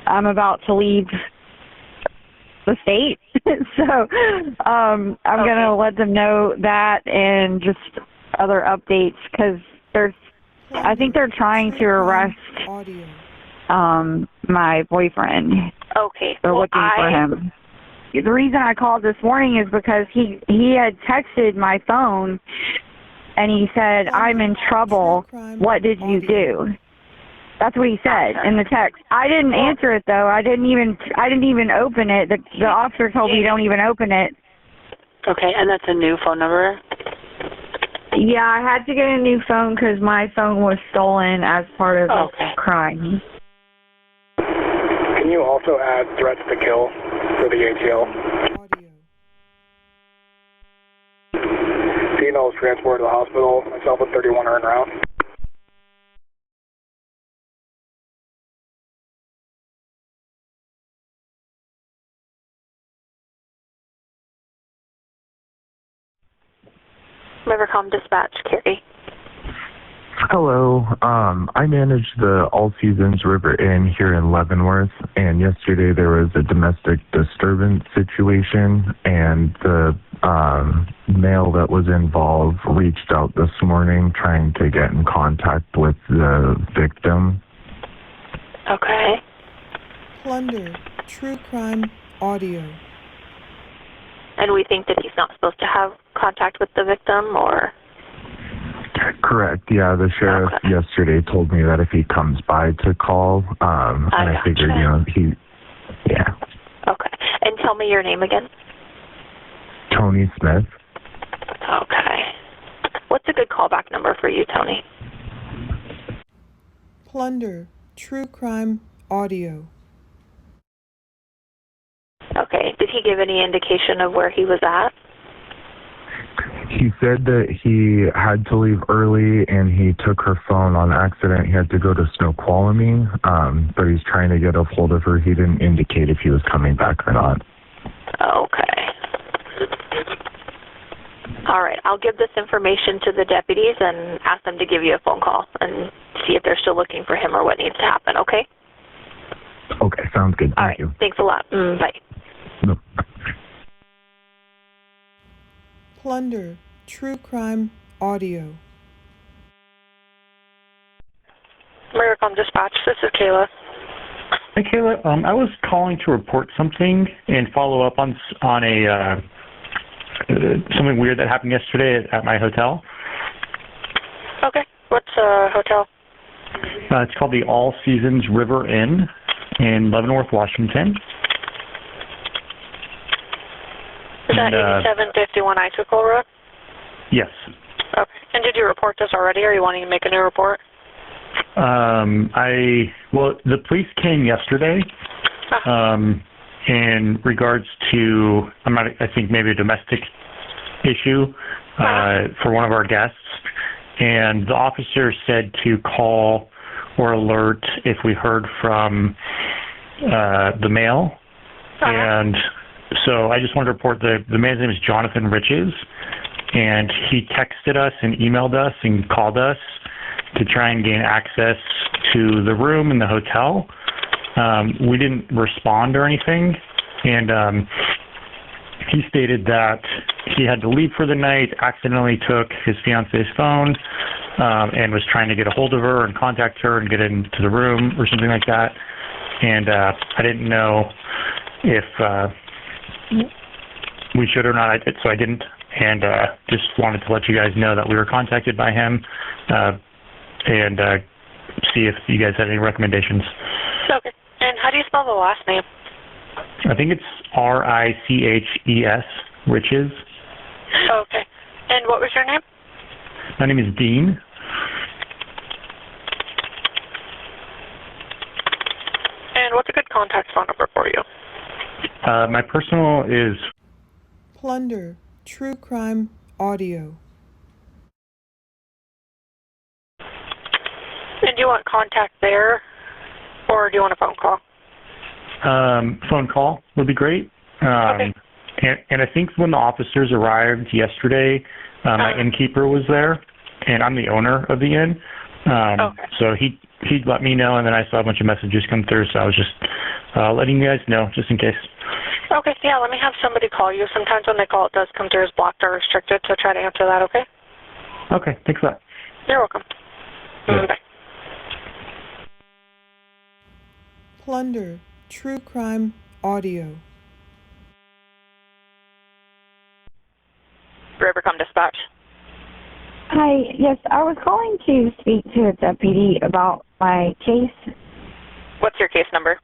I'm about to leave the state. So I'm going to let them know that and just other updates because I think they're trying to arrest my boyfriend. Okay. They're looking for him. The reason I called this morning is because he had texted my phone and he said, "I'm in trouble. What did you do?" That's what he said in the text. I didn't answer it though. I didn't even open it. The officer told me don't even open it. Okay, and that's a new phone number? Yeah, I had to get a new phone because my phone was stolen as part of the crime. Can you also add threats to kill for the ATL? Dino was transported to the hospital. Myself and 31 are en route. Rivercom Dispatch, Carrie. Hello. I manage the All Seasons River Inn here in Leavenworth, and yesterday there was a domestic disturbance situation, and the male that was involved reached out this morning trying to get in contact with the victim. Okay. Plunder, true crime audio. And we think that he's not supposed to have contact with the victim, or? Correct. Yeah, the sheriff yesterday told me that if he comes by to call, and I figured, yeah. Okay. And tell me your name again. Tony Smith. Okay. What's a good callback number for you, Tony? Plunder, true crime audio. Okay. Did he give any indication of where he was at? He said that he had to leave early and he took her phone on accident. He had to go to Snoqualmie, but he's trying to get a hold of her. He didn't indicate if he was coming back or not. Okay. All right. I'll give this information to the deputies and ask them to give you a phone call and see if they're still looking for him or what needs to happen, okay? Okay, sounds good. All right. Thank you. Thanks a lot. Bye. No. Plunder, true crime audio. Rivercom Dispatch, this is Kayla. Hey, Kayla. I was calling to report something and follow up on a something weird that happened yesterday at my hotel. Okay. What's hotel? It's called the All Seasons River Inn in Leavenworth, Washington. Is that 8751 Icicle Road? Yes. Okay. And did you report this already, or are you wanting to make a new report? The police came yesterday in regards to, I think maybe a domestic issue for one of our guests, and the officer said to call or alert if we heard from the male, and so I just wanted to report the man's name is Jonathan Riches, and he texted us and emailed us and called us to try and gain access to the room in the hotel. We didn't respond or anything, and he stated that he had to leave for the night, accidentally took his fiance's phone, and was trying to get a hold of her and contact her and get into the room or something like that. And I didn't know if we should or not, so I didn't, and just wanted to let you guys know that we were contacted by him and see if you guys had any recommendations. Okay. And how do you spell the last name? I think it's Riches, Riches. Okay. And what was your name? My name is Dean. And what's a good contact phone number for you? My personal is... Plunder, true crime audio. And do you want contact there, or do you want a phone call? Phone call would be great. Okay. And I think when the officers arrived yesterday, my innkeeper was there, and I'm the owner of the inn. So he let me know, and then I saw a bunch of messages come through, so I was just letting you guys know just in case. Okay, yeah, let me have somebody call you. Sometimes when they call, it does come through as blocked or restricted, so try to answer that, okay? Okay, thanks a lot. You're welcome. Yeah. Bye. Plunder, True Crime Audio. Rivercom Dispatch. Hi, yes, I was calling to speak to a deputy about my case. What's your case number?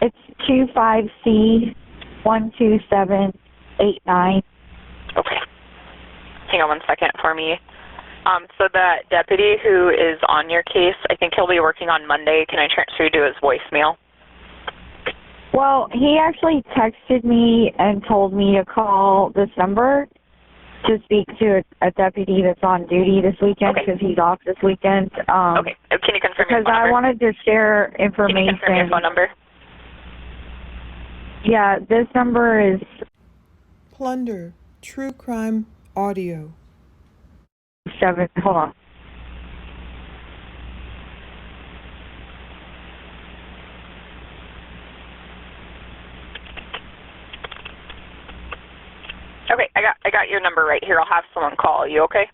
It's 25C12789. Okay. Hang on one second for me. So the deputy who is on your case, I think he'll be working on Monday. Can I transfer you to his voicemail? Well, he actually texted me and told me to call this number to speak to a deputy that's on duty this weekend because he's off this weekend. Okay. Can you confirm your Because phone number? I wanted to share information. Can you confirm your phone number? Yeah, this number is Plunder, True Crime Audio. 7. Hold on. Okay, I got your number right here. I'll have someone call you, okay?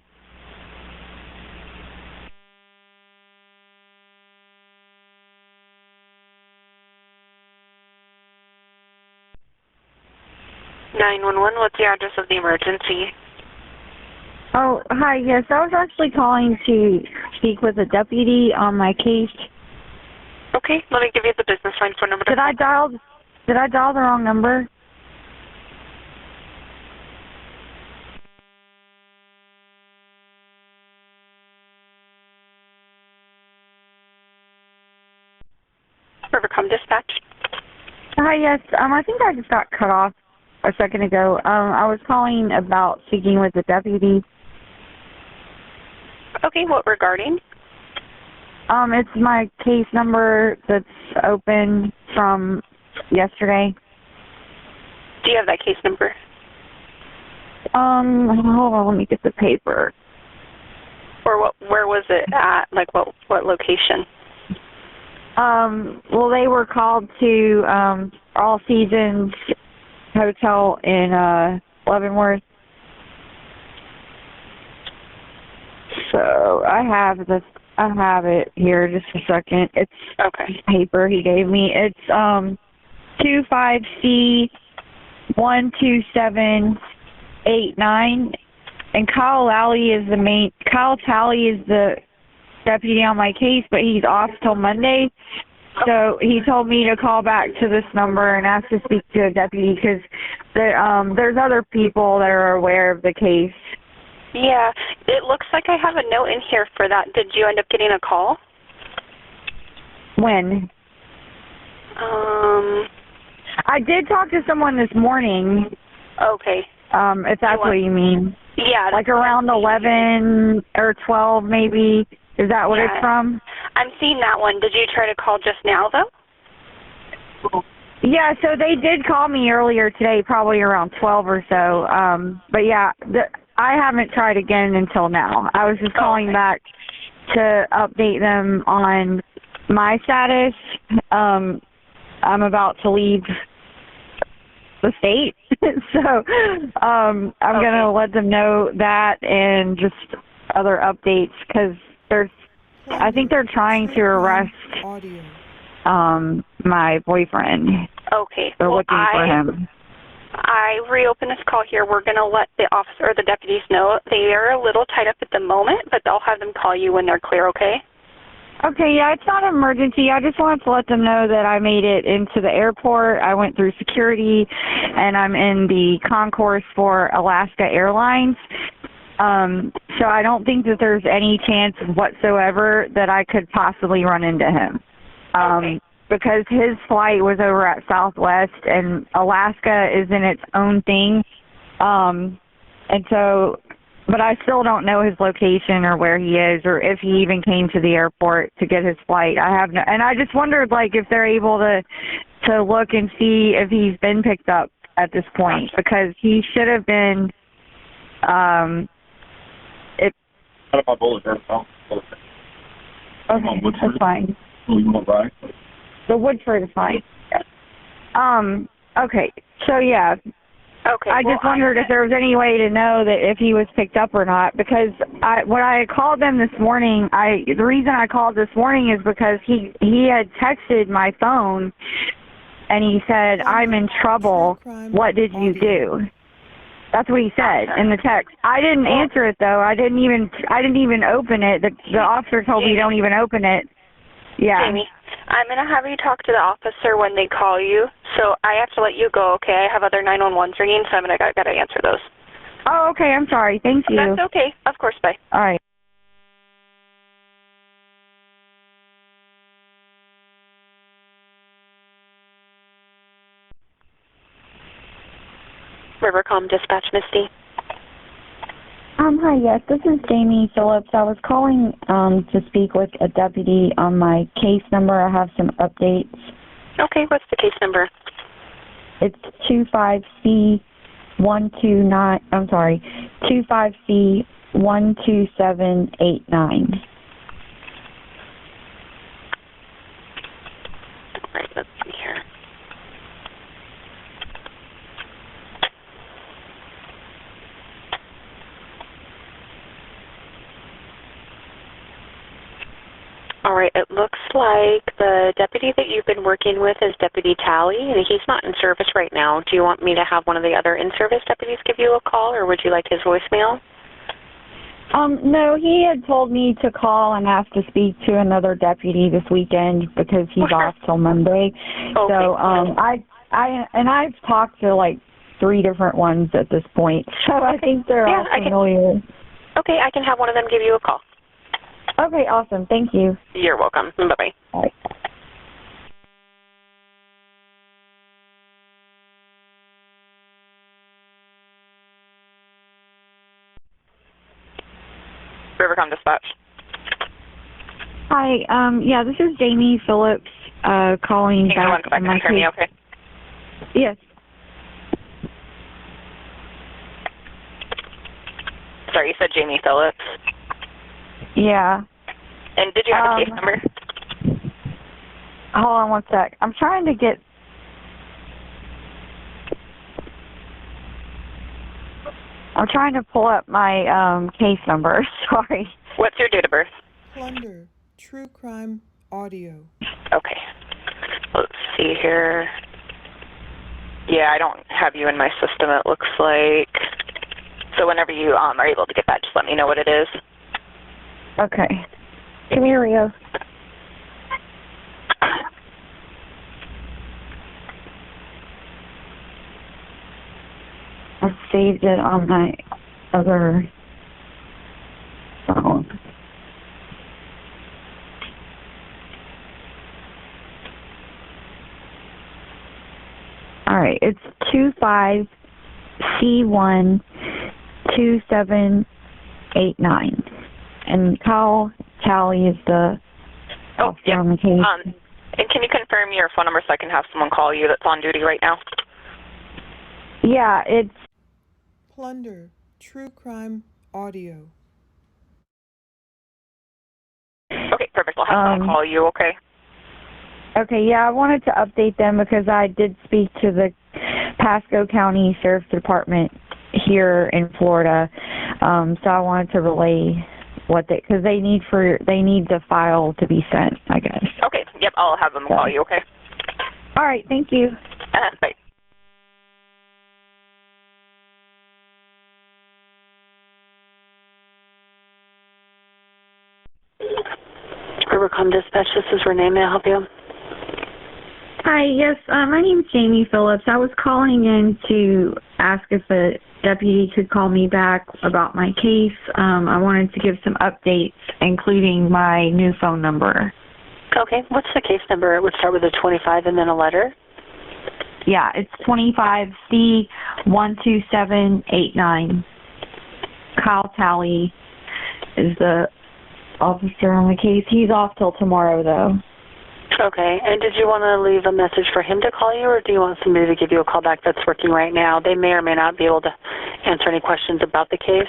What's the address of the emergency? Oh, hi. Yes, I was actually calling to speak with a deputy on my case. Okay, let me give you the business line phone number. Did I dial the wrong number? Rivercom Dispatch. Hi, yes. I think I just got cut off a second ago. I was calling about speaking with the deputy. Okay, what regarding? It's my case number that's open from yesterday. Do you have that case number? Hold on, let me get the paper. Or where was it at? Like what location? Well, they were called to All Seasons Hotel in Leavenworth. So I have it here. Just a second. It's paper he gave me. It's 25C12789, and Kyle Talley is the deputy on my case, but he's off till Monday. So he told me to call back to this number and ask to speak to a deputy because there's other people that are aware of the case. Yeah, it looks like I have a note in here for that. Did you end up getting a call? When? I did talk to someone this morning. Okay. If that's what you mean. Yeah. Like around 11 or 12 maybe. Is that what it's from? I'm seeing that one. Did you try to call just now, though? Yeah, so they did call me earlier today, probably around 12 or so. But yeah, I haven't tried again until now. I was just calling back to update them on my status. I'm about to leave the state, so I'm going to let them know that and just other updates because I think they're trying to arrest my boyfriend. Okay. They're looking for him. I reopen this call here. We're going to let the officer or the deputies know. They are a little tied up at the moment, but they'll have them call you when they're clear, okay? Okay, yeah, it's not an emergency. I just wanted to let them know that I made it into the airport. I went through security, and I'm in the concourse for Alaska Airlines. So I don't think that there's any chance whatsoever that I could possibly run into him. Because his flight was over at Southwest, and Alaska is in its own thing. And so, but I still don't know his location or where he is or if he even came to the airport to get his flight. And I just wondered, like, if they're able to look and see if he's been picked up at this point, because he should have been, Okay, that's fine. Oh, you want to ride? The Woodford is fine. Okay. So, yeah. Okay. I just wondered if there was any way to know that if he was picked up or not, because when I called them this morning, the reason I called this morning is because he had texted my phone and he said, "I'm in trouble. What did you do?" That's what he said in the text. I didn't answer it though. I didn't even open it. The officer told me don't even open it. Yeah. Jamie, I'm going to have you talk to the officer when they call you, so I have to let you go, okay? I have other 911s ringing, so I got to answer those. Oh, okay. I'm sorry. Thank you. That's okay. Of course, bye. All right. Rivercom Dispatch, Misty. Hi, yes, this is Jamie Phillips. I was calling to speak with a deputy on my case number. I have some updates. Okay, what's the case number? It's 25C129. I'm sorry, 25C12789. All right, let's see here. All right, it looks like the deputy that you've been working with is Deputy Talley, and he's not in service right now. Do you want me to have one of the other in-service deputies give you a call, or would you like his voicemail? No, he had told me to call and ask to speak to another deputy this weekend because he's off till Monday. Okay. So, I've talked to like 3 different ones at this point. So I think they're all familiar. Okay, I can have one of them give you a call. Okay, awesome. Thank you. You're welcome. Bye-bye. All right. Rivercom Dispatch. Hi, yeah, this is Jamie Phillips calling Hang on back. 1 second. Can you hear me okay? Yes. Sorry, you said Jamie Phillips. Yeah. And did you have a case number? Hold on one sec. I'm trying to get... I'm trying to pull up my case number. Sorry. What's your date of birth? Plunder, True Crime Audio. Okay. Let's see here. Yeah, I don't have you in my system, it looks like. So whenever you are able to get that, just let me know what it is. Okay. Come here, Rio. I saved it on my other phone. All right, it's 25C12789. And Kyle Talley is the officer on the case. And can you confirm your phone number so I can have someone call you that's on duty right now? Yeah, it's... Plunder, True Crime Audio. Okay, perfect. I'll have someone call you, okay? Okay, yeah, I wanted to update them because I did speak to the Pasco County Sheriff's Department here in Florida. So I wanted to relay what because they need the file to be sent, I guess. Okay, yep, I'll have them call you, okay? All right, thank you. Bye. Rivercom Dispatch, this is Renee. May I help you? Hi, yes, my name's Jamie Phillips. I was calling in to ask if a deputy could call me back about my case. I wanted to give some updates, including my new phone number. Okay, what's the case number? It would start with a 25 and then a letter? Yeah, it's 25C12789. Kyle Talley is the officer on the case. He's off till tomorrow, though. Okay, and did you want to leave a message for him to call you, or do you want somebody to give you a call back that's working right now? They may or may not be able to answer any questions about the case.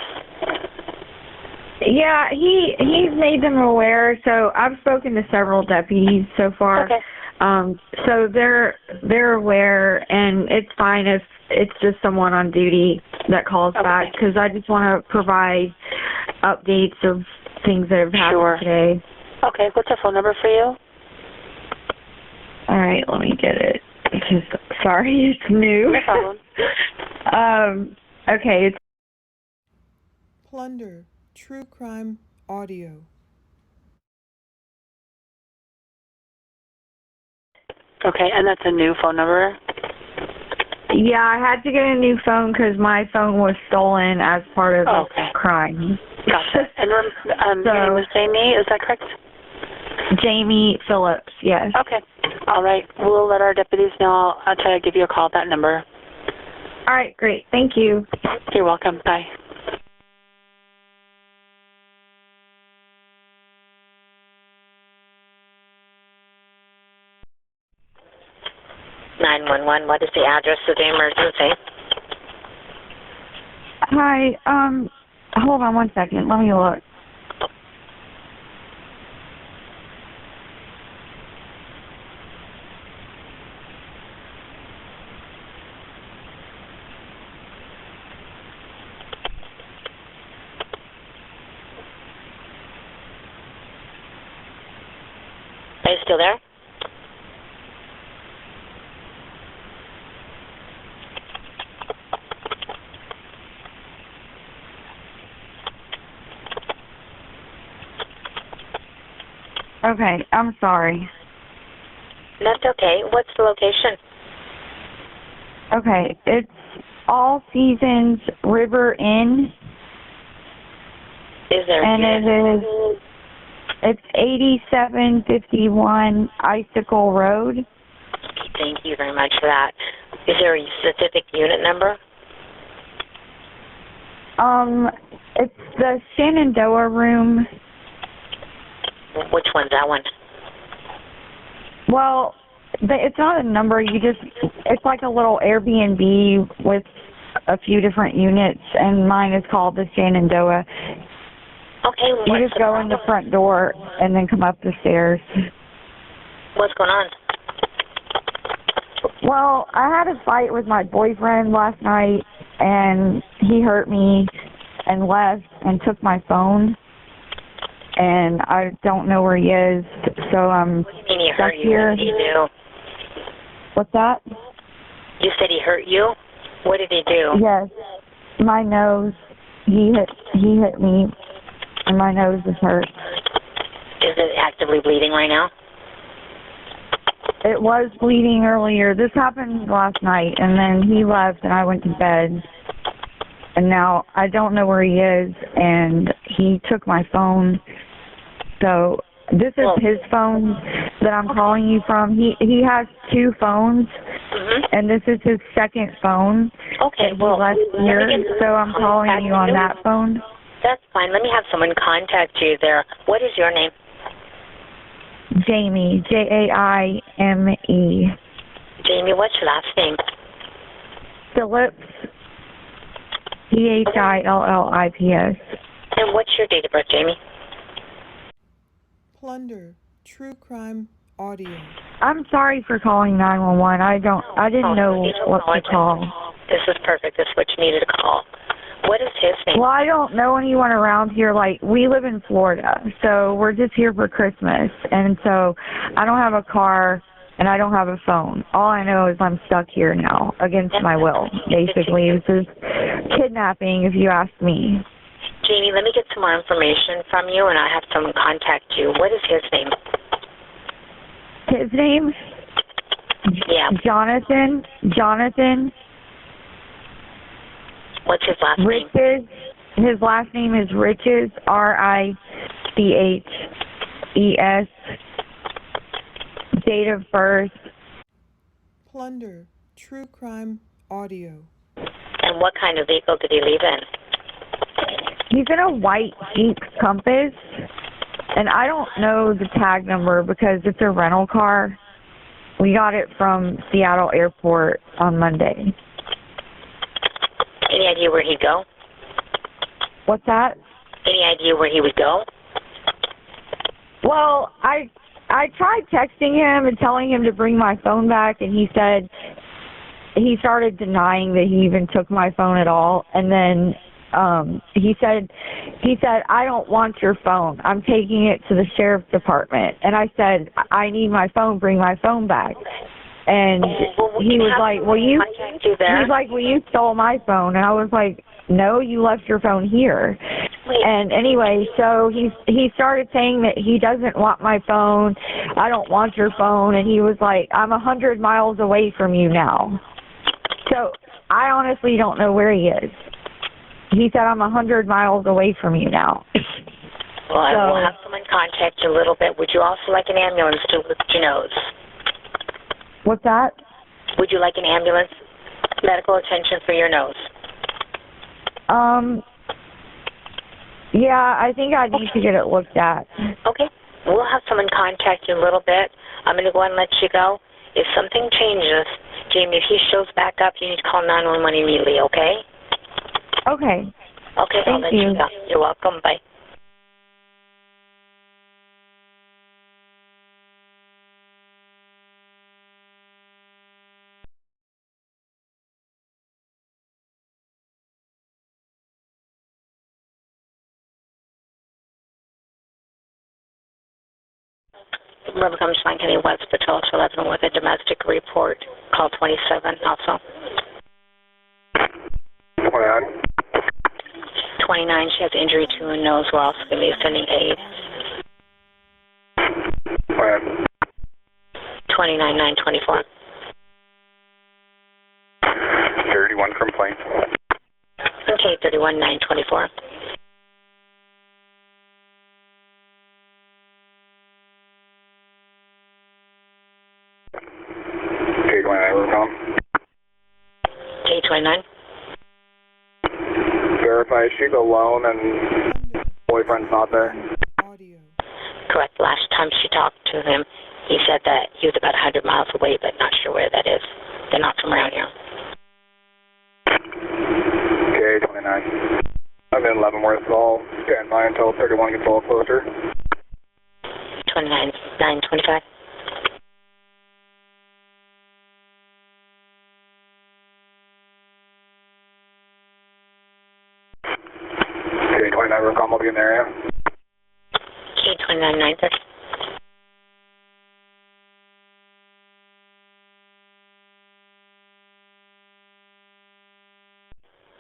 Yeah, he's made them aware, so I've spoken to several deputies so far. Okay. So they're aware, and it's fine if it's just someone on duty that calls back, because I just want to provide updates of things that have happened today. Okay, what's the phone number for you? All right, let me get it. Sorry, it's new. No problem. Okay, it's Plunder, True Crime Audio. Okay, and that's a new phone number? yeah, I had to get a new phone because my phone was stolen as part of the crime. Gotcha. And your name was Jamie, is that correct? Jamie Phillips, yes. Okay. All right. We'll let our deputies know. I'll try to give you a call at that number. All right, great. Thank you. You're welcome. Bye. What is the address of the emergency? Hi, hold on one second. Let me look. Are you still there? Okay, I'm sorry. That's okay. What's the location? Okay, it's All Seasons River Inn. Is there? And it's 8751 Icicle Road. Okay, thank you very much for that. Is there a specific unit number? It's the Shenandoah room. Which one's that one? Well, it's not a number. It's like a little Airbnb with a few different units, and mine is called the Shenandoah. Okay. You just go in the front door and then come up the stairs. What's going on? Well, I had a fight with my boyfriend last night, and he hurt me and left and took my phone. And I don't know where he is, so I'm stuck here. What did he do? What's that? You said he hurt you? What did he do? Yes, my nose. He hit me, and my nose is hurt. Is it actively bleeding right now? It was bleeding earlier. This happened last night, and then he left, and I went to bed. And now I don't know where he is, and he took my phone. So this is his phone that I'm calling you from. He has two phones, and this is his second phone. Okay, well, last year, so I'm calling you on that phone. That's fine. Let me have someone contact you there. What is your name? Jamie, Jaime. Jamie, what's your last name? Phillips, Phillips. And what's your date of birth, Jamie? Plunder, True Crime Audio. I'm sorry for calling 911. I didn't know what to call. This is perfect. This is what you needed to call. What is his name? Well, I don't know anyone around here. Like, we live in Florida, so we're just here for Christmas. And so I don't have a car, and I don't have a phone. All I know is I'm stuck here now, against my will, basically. This is kidnapping, if you ask me. Jamie, let me get some more information from you, and I'll have someone contact you. What is his name? His name? Yeah. Jonathan. What's his last name? Riches. His last name is Riches, Riches. Date of birth. Plunder, True Crime Audio. And what kind of vehicle did he leave in? He's in a white Jeep Compass, and I don't know the tag number because it's a rental car. We got it from Seattle Airport on Monday. Any idea where he'd go? What's that? Any idea where he would go? Well, I I tried texting him and telling him to bring my phone back, and he said he started denying that he even took my phone at all. And then he said, I don't want your phone. I'm taking it to the sheriff's department. And I said, I need my phone. Bring my phone back. And he was like, well, you stole my phone. And I was like, no, you left your phone here. And anyway, so he started saying that he doesn't want my phone. I don't want your phone. And he was like, I'm 100 miles away from you now. So I honestly don't know where he is. He said, I'm 100 miles away from you now. Well, I will have someone contact you a little bit. Would you also like an ambulance to look at your nose? What's that? Would you like an ambulance, medical attention for your nose? Yeah, I think I need to get it looked at. Okay. We'll have someone contact you a little bit. I'm going to go ahead and let you go. If something changes, Jamie, if he shows back up, you need to call 911 immediately, okay? Okay. Okay, I'll let you go. You're welcome. Bye. River comes Fine County West Patrol to 11 with a domestic report. Call 27 also. 29, she has injury to her nose. We're also going to be sending aid. 29, 924. 31 complaint. Okay, 31, 924. K29. Verify she's alone and boyfriend's not there. Audio. Correct. Last time she talked to him, he said that he was about 100 miles away, but not sure where that is. They're not from around here. K29. I'm in Leavenworth, so I'll stand by until 31 gets a little closer. 29, 925. K29, Recom will be in the area. K29, 930.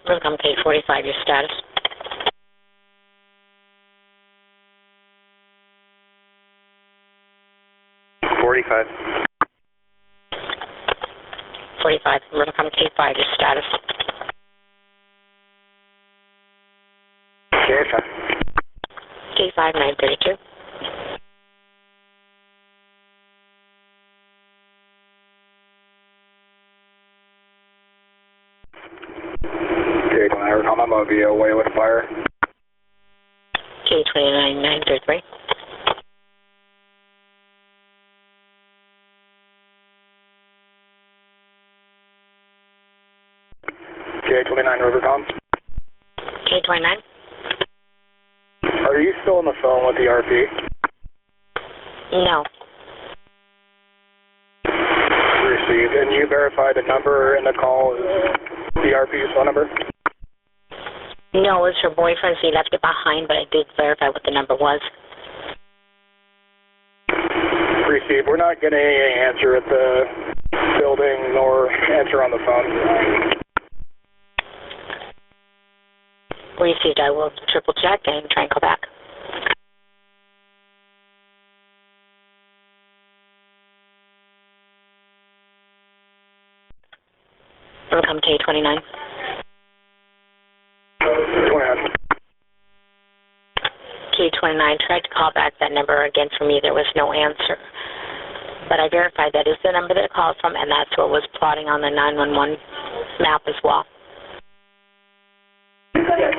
Recom K45, your status. K45. 45, Recom K5, your status. K5. K5, 932. K29, Recom, I'm going to be away with fire. K29, 933. K29, Rivercom. K29. Are you still on the phone with the RP? No. Received. And you verified the number in the call is the RP's phone number? No, it was her boyfriend, so he left it behind, but I did verify what the number was. Received. We're not getting any answer at the building nor answer on the phone. Received. I will triple check and try and call back. Welcome K29. 29. K29 tried to call back that number again for me. There was no answer. But I verified that is the number that it called from, and that's what was plotting on the 911 map as well.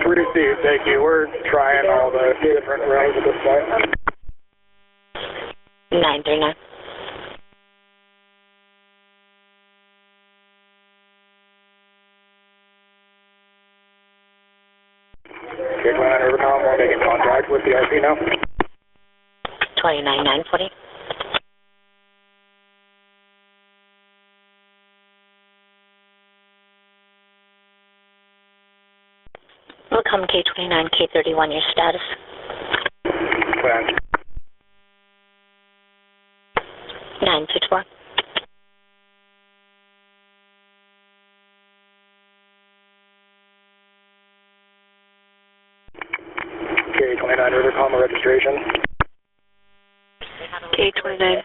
Received. Thank you. We're trying all the different routes at this point. 939. K29 Rivercom, we're making contact with the RP now. 29, 940. Welcome, K29, K31, your status. Plan. 964. K29, River Comma registration. K29.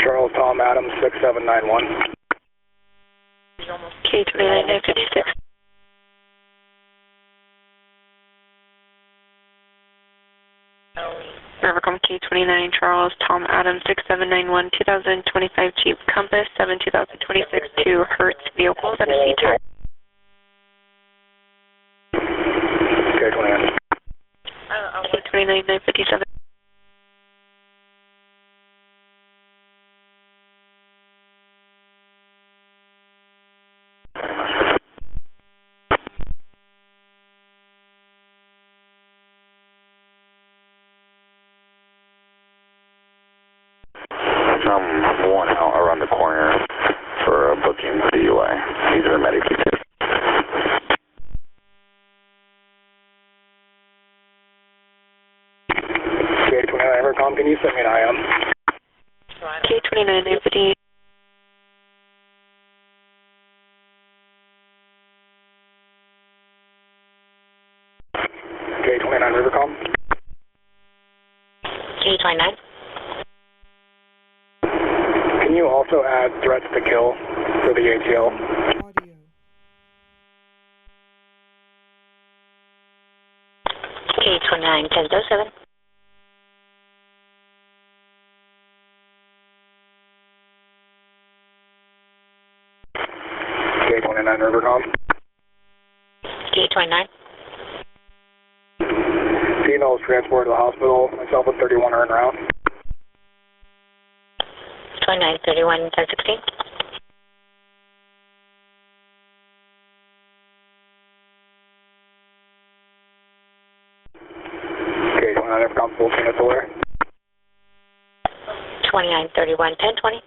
Charles Tom Adams 6791. K29 956. Rivercom K29 Charles Tom Adams 6791 2025 Jeep Compass 7 2026 to Hertz Vehicles at a C-Type. K29. K29 957. One out around the corner for a booking DUI. These are the medics. K29 Rivercom, can you send me an IM? K29 958. K29 Rivercom. K29. Can you also add threats to kill for the ATL? Audio. K29, 1007. K29 Rivercom. K29. Female is transported to the hospital. Myself with 31 are en route. 2931, 1016. K29 Rivercom, full units aware. 2931, 1020.